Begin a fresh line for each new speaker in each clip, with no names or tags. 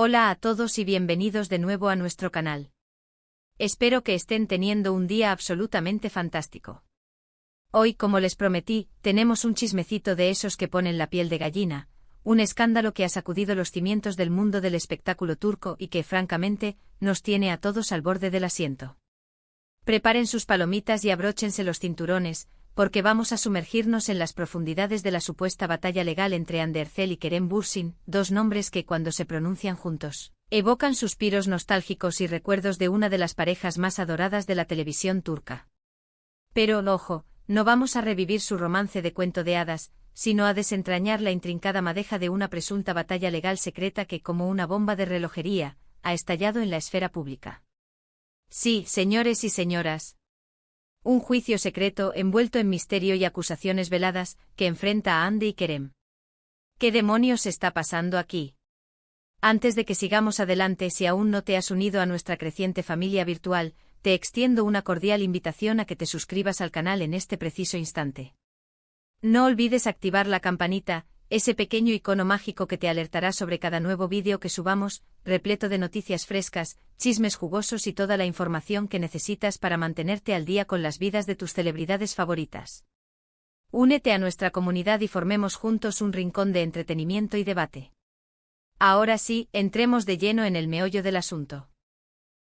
Hola a todos y bienvenidos de nuevo a nuestro canal. Espero que estén teniendo un día absolutamente fantástico. Hoy, como les prometí, tenemos un chismecito de esos que ponen la piel de gallina, un escándalo que ha sacudido los cimientos del mundo del espectáculo turco y que, francamente, nos tiene a todos al borde del asiento. Preparen sus palomitas y abróchense los cinturones, porque vamos a sumergirnos en las profundidades de la supuesta batalla legal entre Hande Erçel y Kerem Bürsin, dos nombres que cuando se pronuncian juntos, evocan suspiros nostálgicos y recuerdos de una de las parejas más adoradas de la televisión turca. Pero, ojo, no vamos a revivir su romance de cuento de hadas, sino a desentrañar la intrincada madeja de una presunta batalla legal secreta que, como una bomba de relojería, ha estallado en la esfera pública. Sí, señores y señoras. Un juicio secreto envuelto en misterio y acusaciones veladas que enfrenta a Hande y Kerem. ¿Qué demonios está pasando aquí? Antes de que sigamos adelante, si aún no te has unido a nuestra creciente familia virtual, te extiendo una cordial invitación a que te suscribas al canal en este preciso instante. No olvides activar la campanita, ese pequeño icono mágico que te alertará sobre cada nuevo vídeo que subamos, repleto de noticias frescas, chismes jugosos y toda la información que necesitas para mantenerte al día con las vidas de tus celebridades favoritas. Únete a nuestra comunidad y formemos juntos un rincón de entretenimiento y debate. Ahora sí, entremos de lleno en el meollo del asunto.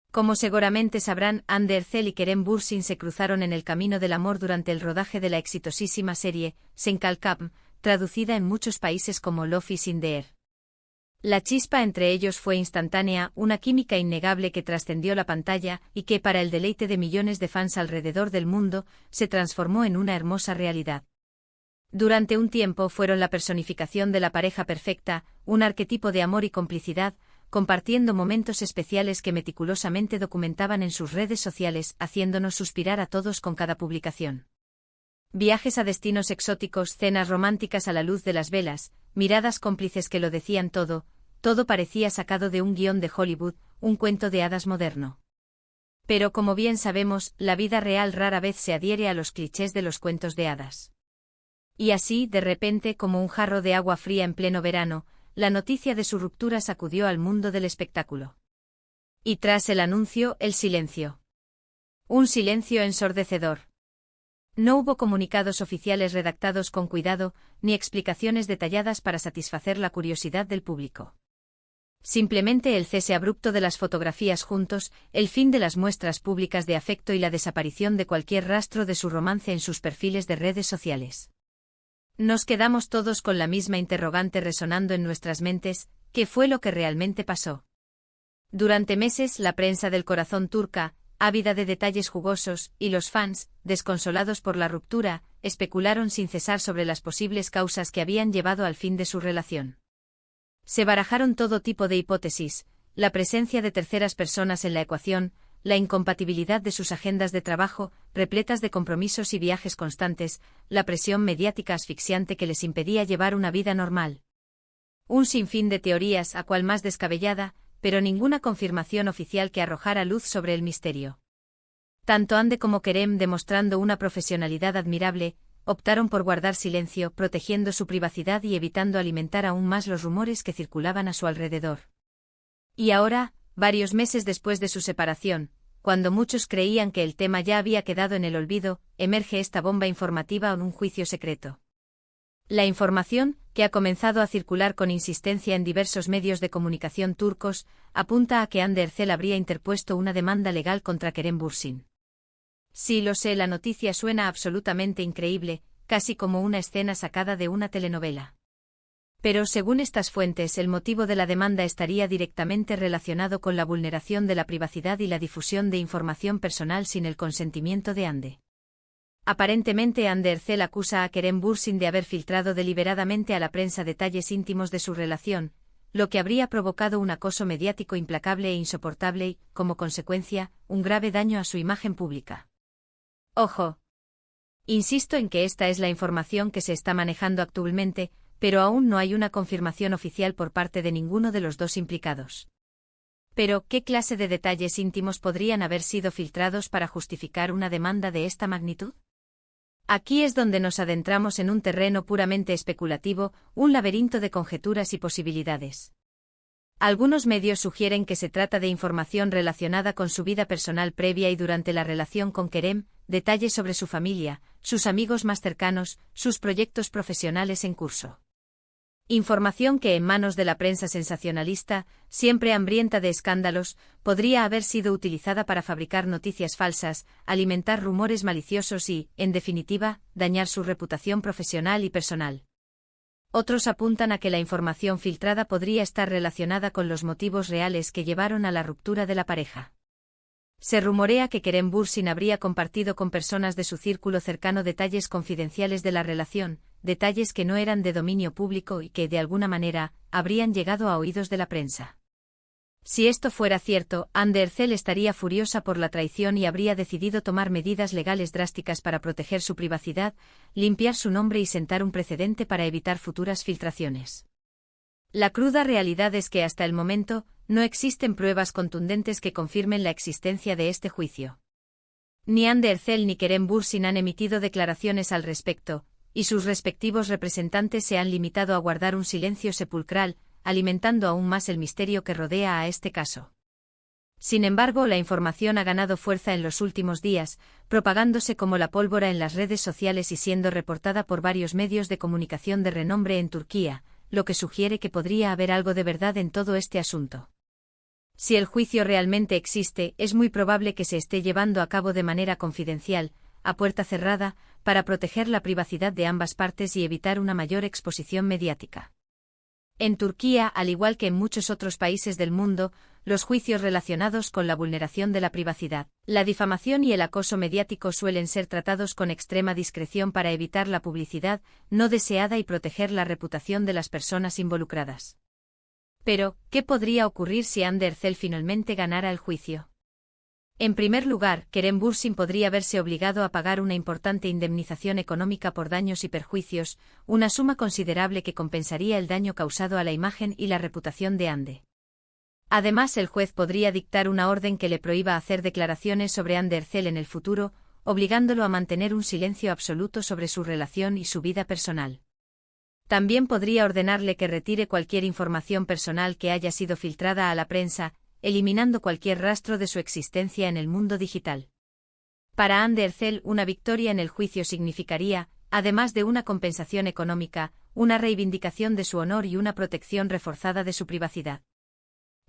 Como seguramente sabrán, Hande Erçel y Kerem Bürsin se cruzaron en el camino del amor durante el rodaje de la exitosísima serie Sen Kalkam, traducida en muchos países como Love is in the air. La chispa entre ellos fue instantánea, una química innegable que trascendió la pantalla y que, para el deleite de millones de fans alrededor del mundo, se transformó en una hermosa realidad. Durante un tiempo fueron la personificación de la pareja perfecta, un arquetipo de amor y complicidad, compartiendo momentos especiales que meticulosamente documentaban en sus redes sociales, haciéndonos suspirar a todos con cada publicación. Viajes a destinos exóticos, cenas románticas a la luz de las velas, miradas cómplices que lo decían todo, todo parecía sacado de un guión de Hollywood, un cuento de hadas moderno. Pero como bien sabemos, la vida real rara vez se adhiere a los clichés de los cuentos de hadas. Y así, de repente, como un jarro de agua fría en pleno verano, la noticia de su ruptura sacudió al mundo del espectáculo. Y tras el anuncio, el silencio. Un silencio ensordecedor. No hubo comunicados oficiales redactados con cuidado, ni explicaciones detalladas para satisfacer la curiosidad del público. Simplemente el cese abrupto de las fotografías juntos, el fin de las muestras públicas de afecto y la desaparición de cualquier rastro de su romance en sus perfiles de redes sociales. Nos quedamos todos con la misma interrogante resonando en nuestras mentes: ¿qué fue lo que realmente pasó? Durante meses, la prensa del corazón turca, ávida de detalles jugosos, y los fans, desconsolados por la ruptura, especularon sin cesar sobre las posibles causas que habían llevado al fin de su relación. Se barajaron todo tipo de hipótesis: la presencia de terceras personas en la ecuación, la incompatibilidad de sus agendas de trabajo, repletas de compromisos y viajes constantes, la presión mediática asfixiante que les impedía llevar una vida normal. Un sinfín de teorías, a cual más descabellada, pero ninguna confirmación oficial que arrojara luz sobre el misterio. Tanto Hande como Kerem, demostrando una profesionalidad admirable, optaron por guardar silencio, protegiendo su privacidad y evitando alimentar aún más los rumores que circulaban a su alrededor. Y ahora, varios meses después de su separación, cuando muchos creían que el tema ya había quedado en el olvido, emerge esta bomba informativa en un juicio secreto. La información, que ha comenzado a circular con insistencia en diversos medios de comunicación turcos, apunta a que Hande Erçel habría interpuesto una demanda legal contra Kerem Bürsin. Sí, lo sé, la noticia suena absolutamente increíble, casi como una escena sacada de una telenovela. Pero según estas fuentes, el motivo de la demanda estaría directamente relacionado con la vulneración de la privacidad y la difusión de información personal sin el consentimiento de Hande. Aparentemente, Hande Erçel acusa a Kerem Bürsin de haber filtrado deliberadamente a la prensa detalles íntimos de su relación, lo que habría provocado un acoso mediático implacable e insoportable y, como consecuencia, un grave daño a su imagen pública. Ojo. Insisto en que esta es la información que se está manejando actualmente, pero aún no hay una confirmación oficial por parte de ninguno de los dos implicados. Pero, ¿qué clase de detalles íntimos podrían haber sido filtrados para justificar una demanda de esta magnitud? Aquí es donde nos adentramos en un terreno puramente especulativo, un laberinto de conjeturas y posibilidades. Algunos medios sugieren que se trata de información relacionada con su vida personal previa y durante la relación con Kerem, detalles sobre su familia, sus amigos más cercanos, sus proyectos profesionales en curso. Información que en manos de la prensa sensacionalista, siempre hambrienta de escándalos, podría haber sido utilizada para fabricar noticias falsas, alimentar rumores maliciosos y, en definitiva, dañar su reputación profesional y personal. Otros apuntan a que la información filtrada podría estar relacionada con los motivos reales que llevaron a la ruptura de la pareja. Se rumorea que Kerem Bürsin habría compartido con personas de su círculo cercano detalles confidenciales de la relación, detalles que no eran de dominio público y que, de alguna manera, habrían llegado a oídos de la prensa. Si esto fuera cierto, Hande Erçel estaría furiosa por la traición y habría decidido tomar medidas legales drásticas para proteger su privacidad, limpiar su nombre y sentar un precedente para evitar futuras filtraciones. La cruda realidad es que hasta el momento, no existen pruebas contundentes que confirmen la existencia de este juicio. Ni Hande Erçel ni Kerem Bürsin han emitido declaraciones al respecto, y sus respectivos representantes se han limitado a guardar un silencio sepulcral, alimentando aún más el misterio que rodea a este caso. Sin embargo, la información ha ganado fuerza en los últimos días, propagándose como la pólvora en las redes sociales y siendo reportada por varios medios de comunicación de renombre en Turquía, lo que sugiere que podría haber algo de verdad en todo este asunto. Si el juicio realmente existe, es muy probable que se esté llevando a cabo de manera confidencial, a puerta cerrada, para proteger la privacidad de ambas partes y evitar una mayor exposición mediática. En Turquía, al igual que en muchos otros países del mundo, los juicios relacionados con la vulneración de la privacidad, la difamación y el acoso mediático suelen ser tratados con extrema discreción para evitar la publicidad no deseada y proteger la reputación de las personas involucradas. Pero, ¿qué podría ocurrir si Hande Erçel finalmente ganara el juicio? En primer lugar, Kerem Bürsin podría verse obligado a pagar una importante indemnización económica por daños y perjuicios, una suma considerable que compensaría el daño causado a la imagen y la reputación de Hande. Además, el juez podría dictar una orden que le prohíba hacer declaraciones sobre Hande Erçel en el futuro, obligándolo a mantener un silencio absoluto sobre su relación y su vida personal. También podría ordenarle que retire cualquier información personal que haya sido filtrada a la prensa, eliminando cualquier rastro de su existencia en el mundo digital. Para Hande Erçel, una victoria en el juicio significaría, además de una compensación económica, una reivindicación de su honor y una protección reforzada de su privacidad.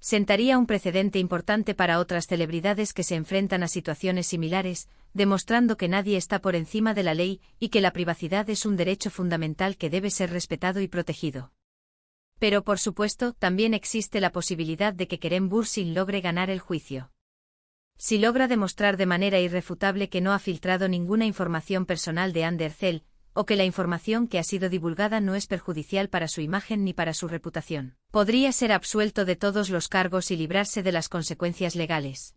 Sentaría un precedente importante para otras celebridades que se enfrentan a situaciones similares, demostrando que nadie está por encima de la ley y que la privacidad es un derecho fundamental que debe ser respetado y protegido. Pero por supuesto, también existe la posibilidad de que Kerem Bürsin logre ganar el juicio. Si logra demostrar de manera irrefutable que no ha filtrado ninguna información personal de Hande Erçel, o que la información que ha sido divulgada no es perjudicial para su imagen ni para su reputación, podría ser absuelto de todos los cargos y librarse de las consecuencias legales.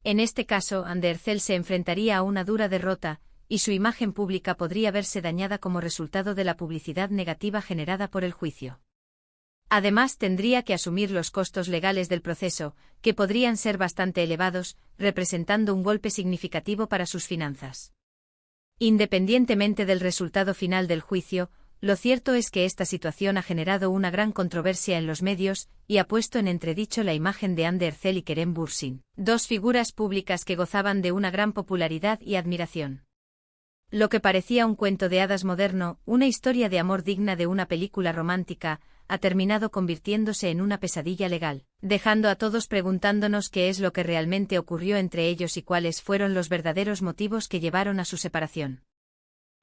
En este caso, Hande Erçel se enfrentaría a una dura derrota, y su imagen pública podría verse dañada como resultado de la publicidad negativa generada por el juicio. Además, tendría que asumir los costos legales del proceso, que podrían ser bastante elevados, representando un golpe significativo para sus finanzas. Independientemente del resultado final del juicio, lo cierto es que esta situación ha generado una gran controversia en los medios y ha puesto en entredicho la imagen de Hande Erçel y Kerem Bürsin, dos figuras públicas que gozaban de una gran popularidad y admiración. Lo que parecía un cuento de hadas moderno, una historia de amor digna de una película romántica, ha terminado convirtiéndose en una pesadilla legal, dejando a todos preguntándonos qué es lo que realmente ocurrió entre ellos y cuáles fueron los verdaderos motivos que llevaron a su separación.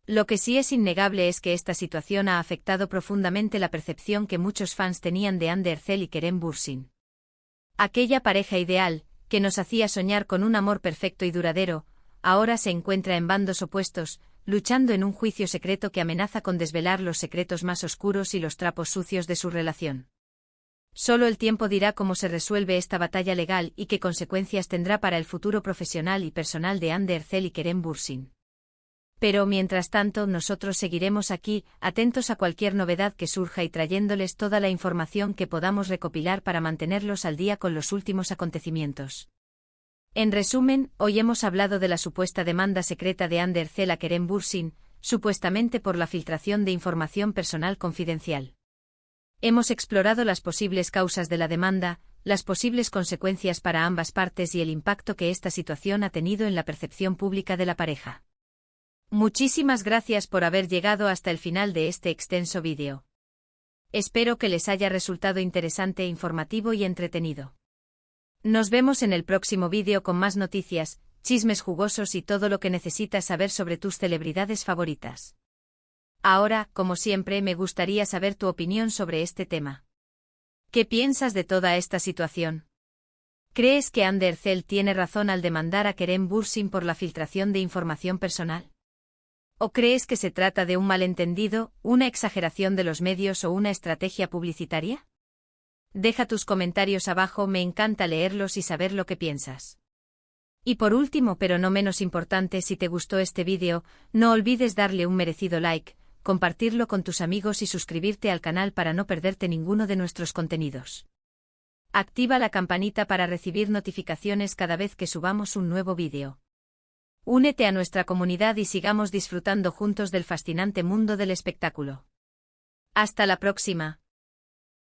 Lo que sí es innegable es que esta situación ha afectado profundamente la percepción que muchos fans tenían de Hande Erçel y Kerem Bürsin. Aquella pareja ideal, que nos hacía soñar con un amor perfecto y duradero, ahora se encuentra en bandos opuestos, luchando en un juicio secreto que amenaza con desvelar los secretos más oscuros y los trapos sucios de su relación. Solo el tiempo dirá cómo se resuelve esta batalla legal y qué consecuencias tendrá para el futuro profesional y personal de Hande Erçel y Kerem Bürsin. Pero mientras tanto, nosotros seguiremos aquí, atentos a cualquier novedad que surja y trayéndoles toda la información que podamos recopilar para mantenerlos al día con los últimos acontecimientos. En resumen, hoy hemos hablado de la supuesta demanda secreta de Hande Erçel a Kerem Bürsin, supuestamente por la filtración de información personal confidencial. Hemos explorado las posibles causas de la demanda, las posibles consecuencias para ambas partes y el impacto que esta situación ha tenido en la percepción pública de la pareja. Muchísimas gracias por haber llegado hasta el final de este extenso vídeo. Espero que les haya resultado interesante, informativo y entretenido. Nos vemos en el próximo vídeo con más noticias, chismes jugosos y todo lo que necesitas saber sobre tus celebridades favoritas. Ahora, como siempre, me gustaría saber tu opinión sobre este tema. ¿Qué piensas de toda esta situación? ¿Crees que Amber Heard tiene razón al demandar a Kerem Bürsin por la filtración de información personal? ¿O crees que se trata de un malentendido, una exageración de los medios o una estrategia publicitaria? Deja tus comentarios abajo, me encanta leerlos y saber lo que piensas. Y por último, pero no menos importante, si te gustó este vídeo, no olvides darle un merecido like, compartirlo con tus amigos y suscribirte al canal para no perderte ninguno de nuestros contenidos. Activa la campanita para recibir notificaciones cada vez que subamos un nuevo vídeo. Únete a nuestra comunidad y sigamos disfrutando juntos del fascinante mundo del espectáculo. Hasta la próxima.